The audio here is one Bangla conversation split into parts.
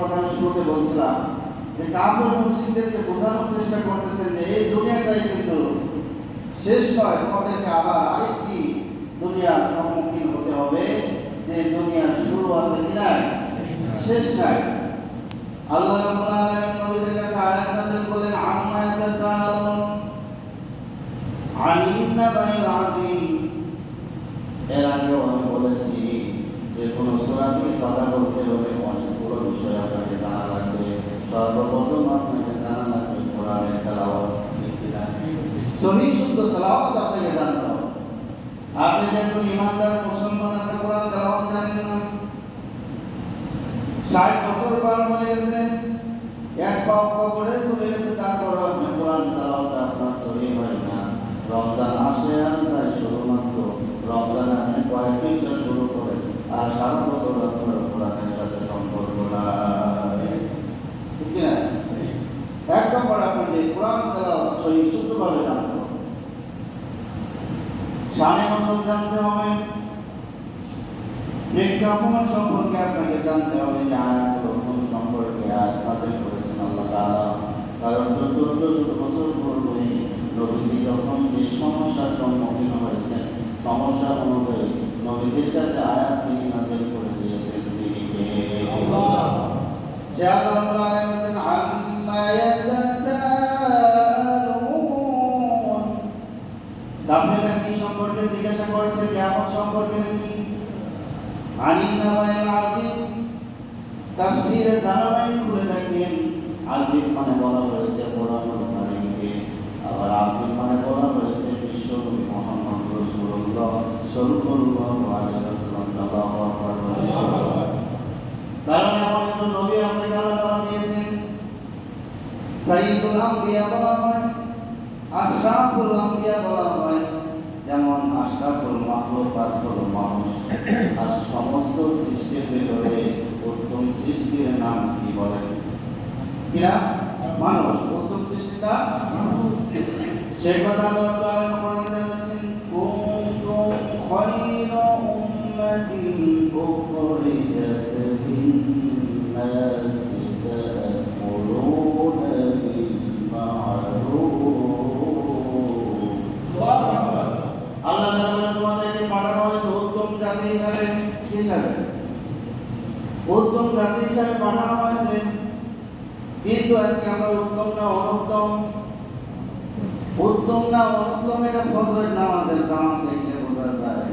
কথা আমি শুরুতে বলছিলাম যে কাফের মুশরিকদেরকে বোঝানোর চেষ্টা করতেছেন যে এই দুনিয়াটাই কিন্তু শেষ নয়, তোমাদেরকে আবার আরেকটি দুনিয়ার সম্মুখীন হতে হবে, যে দুনিয়ার শুরু আছে কি নাই, শেষ নাই। আল্লাহ রাব্বুল আলামিন নবীদের কাছে আয়াত নাযিল করলেন, আম্মা ইয়াতাসাআলুন আনিন নাবাইল আযীম। এর আগেও আমি বলেছি যে কোনো সূরাকে কথা বলতে হলে অনেকগুলো বিষয় আপনাকে জানা লাগবে। সর্বপ্রথম আপনাকে জানা লাগবে কোরআনের তেলাওয়াত, সহি শুদ্ধ তেলাওয়াত আপনাকে জানতে হবে। আপনি যখন ইমানদার মুসলমান, আপনি কোরআন তেলাওয়াত জানেন না, 60 বছর পার হয়ে গেছে, এক পাও করে চলে গেছে, তারপরে আপনি কোরআন তেলাওয়াত আপনার সহি হয় না। রমজান আসে আর যায়, শুধুমাত্র রমজানে আপনি কয়েক পৃষ্ঠা শুরু করেন আর সারা বছর আপনার কোরআনের সাথে সম্পর্ক নাই, ঠিক না? এক নম্বর আপনাকে কোরআন তেলাওয়াত সহি শুদ্ধভাবে জানতে হবে, শানে নজল জানতে হবে, প্রেক্ষাপট সম্পর্কে আপনাকে জানতে হবে যে আয়াতগুলো কোন সম্পর্কে আয়াত নাযিল করেছেন আল্লাহ তাআলা। কারণ 1400 বছর পূর্বে নবীজি যখন যে সমস্যার সম্মুখীন হয়েছেন, সমস্যা অনুযায়ী নবীজির কাছে আয়াত তিনি নাযিল করে দিয়েছেন, তিনি কে? আল্লাহ। যে আল্লাহ রাব্বুল আলামিন বলেন, আম্মা ইয়াতাসাআলুন। কাফেররা কি সম্পর্কে জিজ্ঞাসা করছে? কিয়ামত সম্পর্কে নাকি? আনিন নাবাইল আযীম। তাফসীরে জালালাইন বলে দেখেন, আযীম মানে বলা হয়েছে পুরানো কারিমকে, আবার আযীম মানে বলা হয়েছে বিশ্বনবী মুহাম্মদ রাসূলুল্লাহ সাল্লাল্লাহু আলাইহি ওয়াসাল্লাম। আল্লাহু আকবার। কারণ এমন একজন নবী আপনাকে আল্লাহ তাআলা দিয়েছেন, সাইয়্যিদুল আম্বিয়া বলা হয়, আশরাফুল আম্বিয়া বলা হয়। যেমন আশরাফুল মাখলুকাত হলো মানুষ, আর সমস্ত সৃষ্টির ভিতরে উত্তম সৃষ্টির নাম কি বলেন? কিনা? মানুষ। উত্তম সৃষ্টিটা মানুষ। সেই কথা আল্লাহ রাব্বুল আলামিন বলেছেন, কুনতুম খায়রা উম্মাতিন উখরিজাত লিন-নাসি তা'মুরুনা বিল মা'রুফ। আল্লাহ তাআলা তোমাদেরকে পাঠানো হয়েছে উত্তম জাতি হিসাবে। কি হিসাবে? উত্তম জাতি হিসাবে পাঠানো হয়েছে। কিন্তু আজকে আমরা উত্তম না অনুত্তম, উত্তম না অনুত্তম এটা ফজরের নামাজের জামাত দেখলে বোঝা যায়।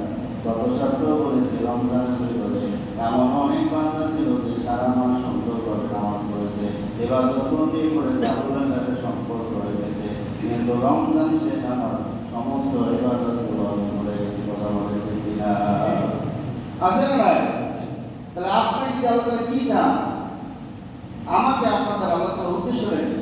গত সপ্তাহে বলেছি, রমজানের ভিতরে এমন অনেক বান্দা ছিল যে সারা মাস সুন্দর করে নামাজ পড়েছে, ইবাদতবন্দি করেছে, আল্লাহর সাথে সম্পর্ক হয়েছে, কিন্তু রমজান শেষ আমার সমস্ত ইবাদতগুলো আমি ভুলে গেছি। কথা বলে ঠিক কিনা? আছে না ভাই? তাহলে আপনি কি আল্লাহ কি চান? আমাকে আপনাদের আল্লাহ তাআলার উদ্দেশ্য রেখে